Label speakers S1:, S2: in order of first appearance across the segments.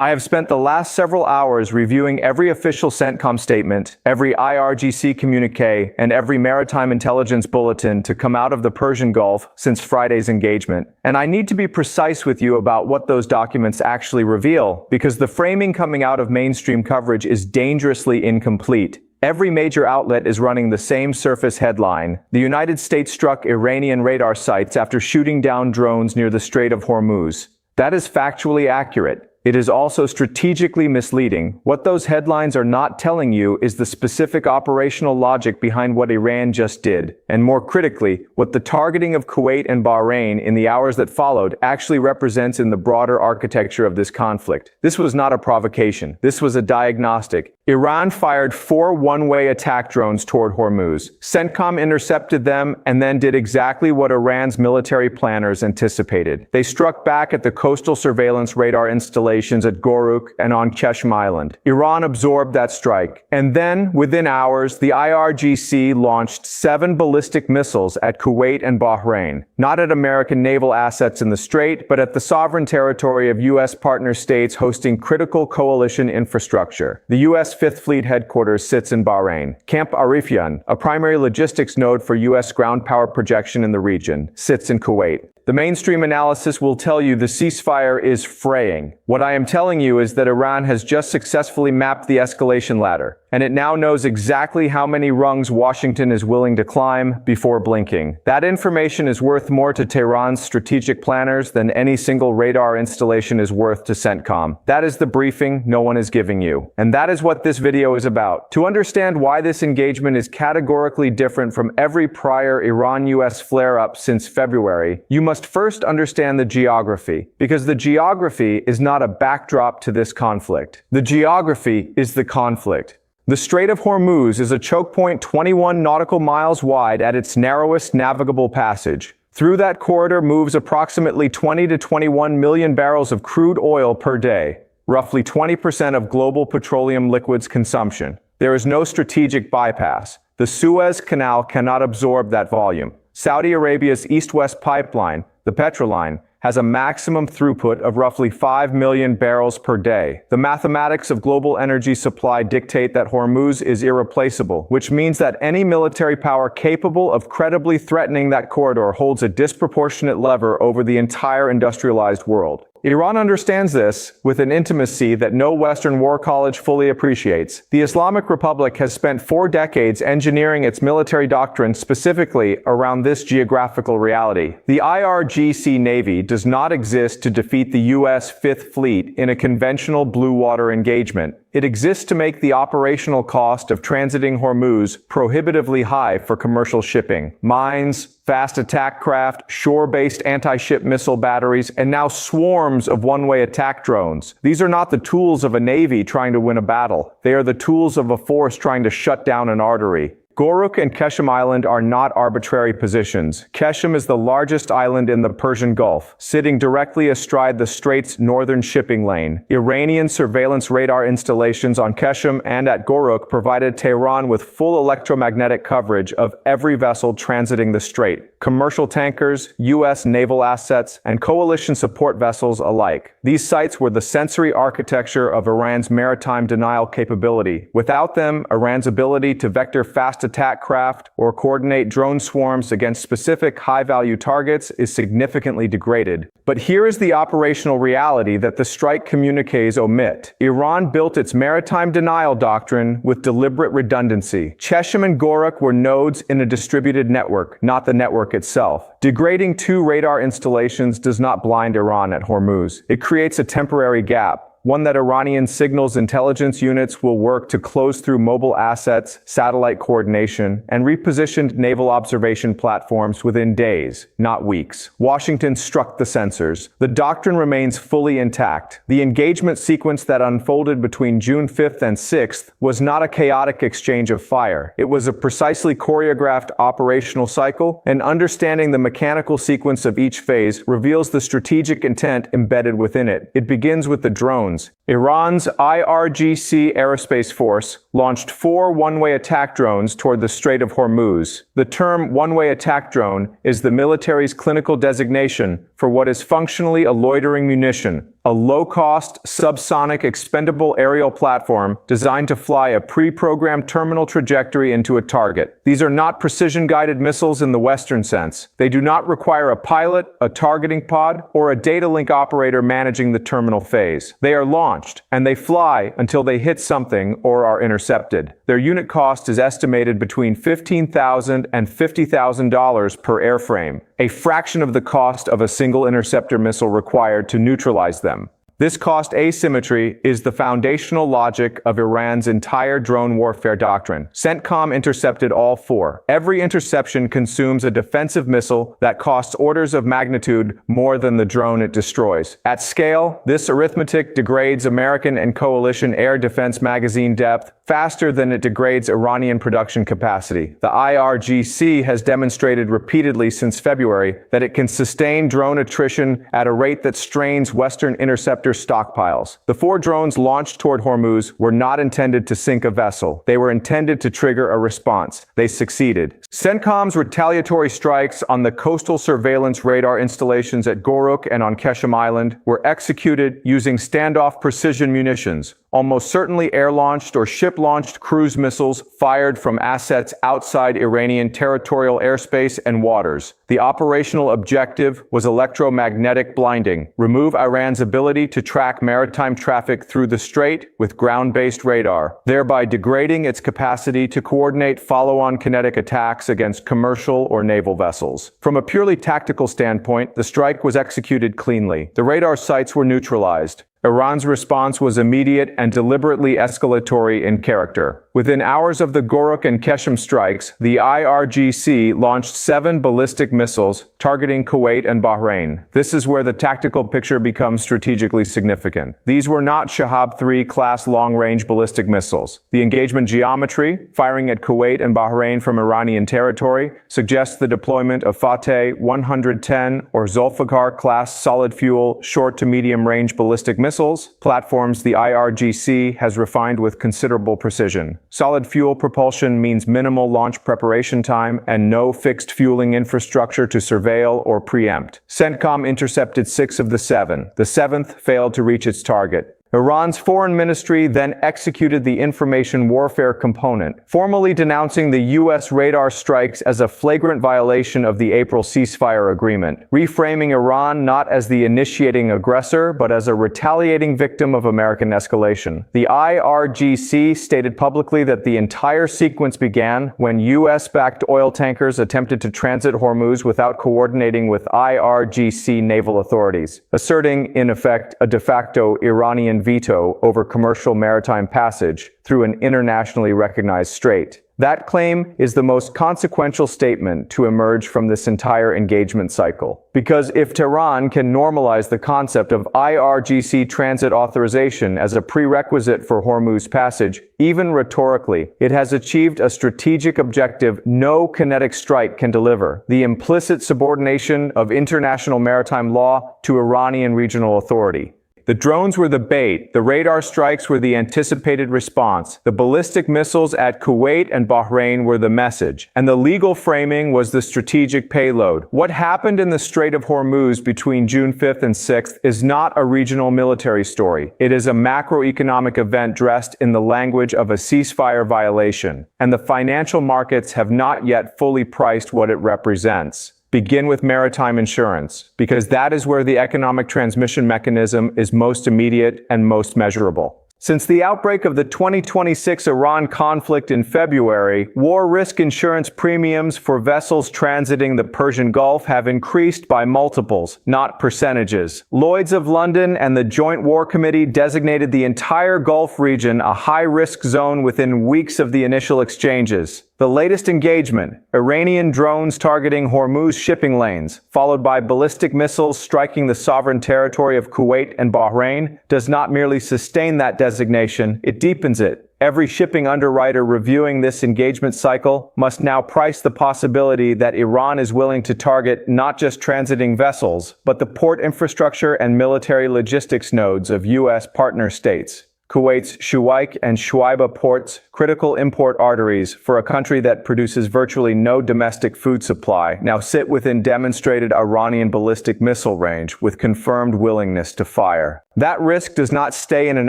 S1: I have spent the last several hours reviewing every official CENTCOM statement, every IRGC communique, and every maritime intelligence bulletin to come out of the Persian Gulf since Friday's engagement. And I need to be precise with you about what those documents actually reveal, because the framing coming out of mainstream coverage is dangerously incomplete. Every major outlet is running the same surface headline. The United States struck Iranian radar sites after shooting down drones near the Strait of Hormuz. That is factually accurate. It is also strategically misleading. What those headlines are not telling you is the specific operational logic behind what Iran just did, and more critically, what the targeting of Kuwait and Bahrain in the hours that followed actually represents in the broader architecture of this conflict. This was not a provocation. This was a diagnostic. Iran fired 4 one-way attack drones toward Hormuz. CENTCOM intercepted them and then did exactly what Iran's military planners anticipated. They struck back at the coastal surveillance radar installations at Goruk and on Qeshm Island. Iran absorbed that strike. And then, within hours, the IRGC launched 7 ballistic missiles at Kuwait and Bahrain. Not at American naval assets in the Strait, but at the sovereign territory of U.S. partner states hosting critical coalition infrastructure. The U.S. Fifth Fleet headquarters sits in Bahrain. Camp Arifjan, a primary logistics node for U.S. ground power projection in the region, sits in Kuwait. The mainstream analysis will tell you the ceasefire is fraying. What I am telling you is that Iran has just successfully mapped the escalation ladder, and it now knows exactly how many rungs Washington is willing to climb before blinking. That information is worth more to Tehran's strategic planners than any single radar installation is worth to CENTCOM. That is the briefing no one is giving you. And that is what this video is about. To understand why this engagement is categorically different from every prior Iran-US flare-up since February, you must first understand the geography, because the geography is not a backdrop to this conflict. The geography is the conflict. The Strait of Hormuz is a choke point 21 nautical miles wide at its narrowest navigable passage. Through that corridor moves approximately 20 to 21 million barrels of crude oil per day, roughly 20% of global petroleum liquids consumption. There is no strategic bypass. The Suez Canal cannot absorb that volume. Saudi Arabia's east-west pipeline, the Petroline, has a maximum throughput of roughly 5 million barrels per day. The mathematics of global energy supply dictate that Hormuz is irreplaceable, which means that any military power capable of credibly threatening that corridor holds a disproportionate lever over the entire industrialized world. Iran understands this with an intimacy that no Western war college fully appreciates. The Islamic Republic has spent 4 decades engineering its military doctrine specifically around this geographical reality. The IRGC Navy does not exist to defeat the U.S. Fifth Fleet in a conventional blue water engagement. It exists to make the operational cost of transiting Hormuz prohibitively high for commercial shipping. Mines, fast attack craft, shore-based anti-ship missile batteries, and now swarms of one-way attack drones. These are not the tools of a navy trying to win a battle. They are the tools of a force trying to shut down an artery. Goruk and Qeshm Island are not arbitrary positions. Qeshm is the largest island in the Persian Gulf, sitting directly astride the Strait's northern shipping lane. Iranian surveillance radar installations on Qeshm and at Goruk provided Tehran with full electromagnetic coverage of every vessel transiting the Strait. Commercial tankers, U.S. naval assets, and coalition support vessels alike. These sites were the sensory architecture of Iran's maritime denial capability. Without them, Iran's ability to vector fast attack craft or coordinate drone swarms against specific high-value targets is significantly degraded. But here is the operational reality that the strike communiques omit. Iran built its maritime denial doctrine with deliberate redundancy. Qeshm and Goruk were nodes in a distributed network, not the network itself. Degrading 2 radar installations does not blind Iran at Hormuz. It creates a temporary gap, one that Iranian signals intelligence units will work to close through mobile assets, satellite coordination, and repositioned naval observation platforms within days, not weeks. Washington struck the sensors. The doctrine remains fully intact. The engagement sequence that unfolded between June 5th and 6th was not a chaotic exchange of fire. It was a precisely choreographed operational cycle, and understanding the mechanical sequence of each phase reveals the strategic intent embedded within it. It begins with the drones. Iran's IRGC aerospace force launched 4 one-way attack drones toward the Strait of Hormuz. The term one-way attack drone is the military's clinical designation for what is functionally a loitering munition, a low-cost, subsonic expendable aerial platform designed to fly a pre-programmed terminal trajectory into a target. These are not precision-guided missiles in the Western sense. They do not require a pilot, a targeting pod, or a data link operator managing the terminal phase. They are launched, and they fly until they hit something or are intercepted. Their unit cost is estimated between $15,000 and $50,000 per airframe, a fraction of the cost of a single interceptor missile required to neutralize them. This cost asymmetry is the foundational logic of Iran's entire drone warfare doctrine. CENTCOM intercepted all 4. Every interception consumes a defensive missile that costs orders of magnitude more than the drone it destroys. At scale, this arithmetic degrades American and coalition air defense magazine depth faster than it degrades Iranian production capacity. The IRGC has demonstrated repeatedly since February that it can sustain drone attrition at a rate that strains Western interceptor stockpiles. The 4 drones launched toward Hormuz were not intended to sink a vessel. They were intended to trigger a response. They succeeded. CENTCOM's retaliatory strikes on the coastal surveillance radar installations at Goruk and on Qeshm Island were executed using standoff precision munitions, almost certainly air-launched or ship-launched cruise missiles fired from assets outside Iranian territorial airspace and waters. The operational objective was electromagnetic blinding, remove Iran's ability to track maritime traffic through the strait with ground-based radar, thereby degrading its capacity to coordinate follow-on kinetic attacks against commercial or naval vessels. From a purely tactical standpoint, the strike was executed cleanly. The radar sites were neutralized. Iran's response was immediate and deliberately escalatory in character. Within hours of the Goruk and Qeshm strikes, the IRGC launched 7 ballistic missiles targeting Kuwait and Bahrain. This is where the tactical picture becomes strategically significant. These were not Shahab-3 class long-range ballistic missiles. The engagement geometry, firing at Kuwait and Bahrain from Iranian territory, suggests the deployment of Fateh-110 or Zulfikar class solid-fuel short to medium-range ballistic missiles, platforms the IRGC has refined with considerable precision. Solid fuel propulsion means minimal launch preparation time and no fixed fueling infrastructure to surveil or preempt. CENTCOM intercepted 6 of the 7. The 7th failed to reach its target. Iran's foreign ministry then executed the information warfare component, formally denouncing the U.S. radar strikes as a flagrant violation of the April ceasefire agreement, reframing Iran not as the initiating aggressor, but as a retaliating victim of American escalation. The IRGC stated publicly that the entire sequence began when U.S.-backed oil tankers attempted to transit Hormuz without coordinating with IRGC naval authorities, asserting, in effect, a de facto Iranian veto over commercial maritime passage through an internationally recognized strait. That claim is the most consequential statement to emerge from this entire engagement cycle. Because if Tehran can normalize the concept of IRGC transit authorization as a prerequisite for Hormuz passage, even rhetorically, it has achieved a strategic objective no kinetic strike can deliver: the implicit subordination of international maritime law to Iranian regional authority. The drones were the bait, the radar strikes were the anticipated response, the ballistic missiles at Kuwait and Bahrain were the message, and the legal framing was the strategic payload. What happened in the Strait of Hormuz between June 5th and 6th is not a regional military story. It is a macroeconomic event dressed in the language of a ceasefire violation, and the financial markets have not yet fully priced what it represents. Begin with maritime insurance, because that is where the economic transmission mechanism is most immediate and most measurable. Since the outbreak of the 2026 Iran conflict in February, war risk insurance premiums for vessels transiting the Persian Gulf have increased by multiples, not percentages. Lloyd's of London and the Joint War Committee designated the entire Gulf region a high-risk zone within weeks of the initial exchanges. The latest engagement, Iranian drones targeting Hormuz shipping lanes, followed by ballistic missiles striking the sovereign territory of Kuwait and Bahrain, does not merely sustain that designation, it deepens it. Every shipping underwriter reviewing this engagement cycle must now price the possibility that Iran is willing to target not just transiting vessels, but the port infrastructure and military logistics nodes of U.S. partner states. Kuwait's Shuaik and Shuaiba ports, critical import arteries for a country that produces virtually no domestic food supply, now sit within demonstrated Iranian ballistic missile range with confirmed willingness to fire. That risk does not stay in an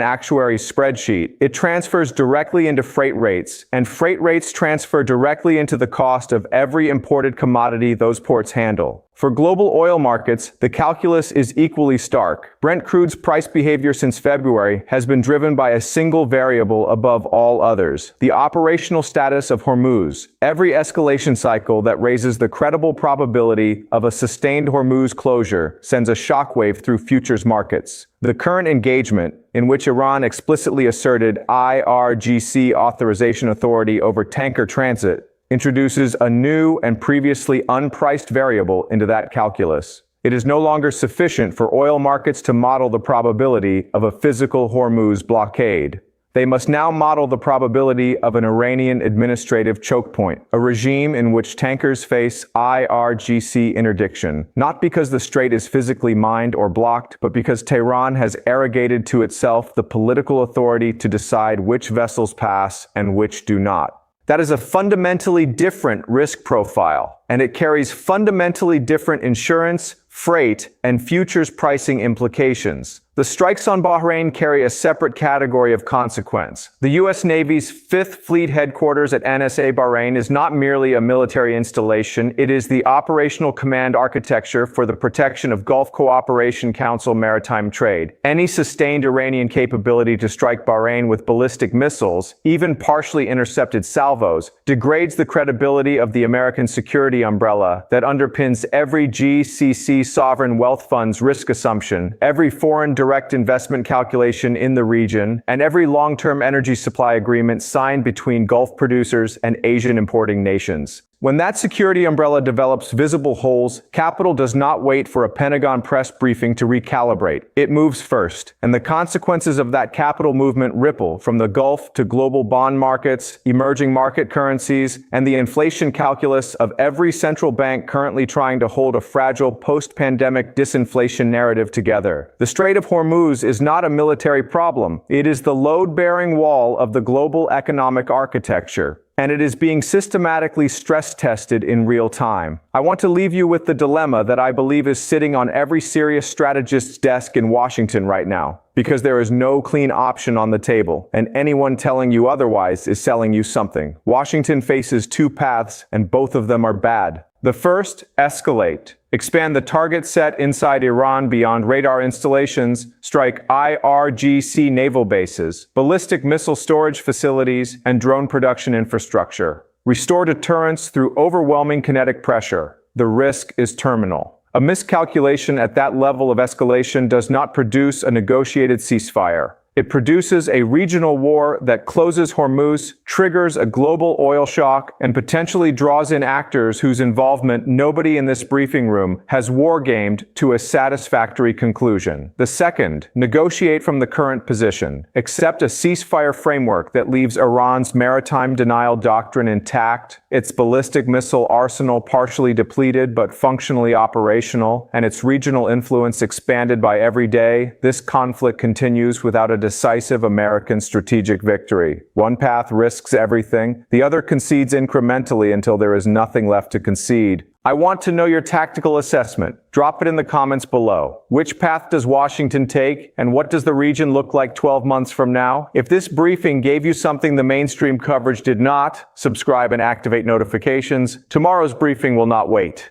S1: actuary's spreadsheet. It transfers directly into freight rates, and freight rates transfer directly into the cost of every imported commodity those ports handle. For global oil markets, the calculus is equally stark. Brent crude's price behavior since February has been driven by a single variable above all others: the operational status of Hormuz. Every escalation cycle that raises the credible probability of a sustained Hormuz closure sends a shockwave through futures markets. The current engagement, in which Iran explicitly asserted IRGC authorization authority over tanker transit, introduces a new and previously unpriced variable into that calculus. It is no longer sufficient for oil markets to model the probability of a physical Hormuz blockade. They must now model the probability of an Iranian administrative choke point, a regime in which tankers face IRGC interdiction, not because the strait is physically mined or blocked, but because Tehran has arrogated to itself the political authority to decide which vessels pass and which do not. That is a fundamentally different risk profile, and it carries fundamentally different insurance, freight, and futures pricing implications. The strikes on Bahrain carry a separate category of consequence. The U.S. Navy's 5th Fleet headquarters at NSA Bahrain is not merely a military installation, it is the operational command architecture for the protection of Gulf Cooperation Council maritime trade. Any sustained Iranian capability to strike Bahrain with ballistic missiles, even partially intercepted salvos, degrades the credibility of the American security umbrella that underpins every GCC sovereign wealth fund's risk assumption, every foreign direct investment calculation in the region, and every long-term energy supply agreement signed between Gulf producers and Asian importing nations. When that security umbrella develops visible holes, capital does not wait for a Pentagon press briefing to recalibrate. It moves first, and the consequences of that capital movement ripple from the Gulf to global bond markets, emerging market currencies, and the inflation calculus of every central bank currently trying to hold a fragile post-pandemic disinflation narrative together. The Strait of Hormuz is not a military problem. It is the load-bearing wall of the global economic architecture, and it is being systematically stress-tested in real time. I want to leave you with the dilemma that I believe is sitting on every serious strategist's desk in Washington right now, because there is no clean option on the table, and anyone telling you otherwise is selling you something. Washington faces two paths, and both of them are bad. The first, escalate. Expand the target set inside Iran beyond radar installations, strike IRGC naval bases, ballistic missile storage facilities, and drone production infrastructure. Restore deterrence through overwhelming kinetic pressure. The risk is terminal. A miscalculation at that level of escalation does not produce a negotiated ceasefire. It produces a regional war that closes Hormuz, triggers a global oil shock, and potentially draws in actors whose involvement nobody in this briefing room has wargamed to a satisfactory conclusion. The second, negotiate from the current position. Accept a ceasefire framework that leaves Iran's maritime denial doctrine intact, its ballistic missile arsenal partially depleted but functionally operational, and its regional influence expanded by every day. This conflict continues without a decisive American strategic victory. One path risks everything, the other concedes incrementally until there is nothing left to concede. I want to know your tactical assessment. Drop it in the comments below. Which path does Washington take, and what does the region look like 12 months from now? If this briefing gave you something the mainstream coverage did not, subscribe and activate notifications. Tomorrow's briefing will not wait.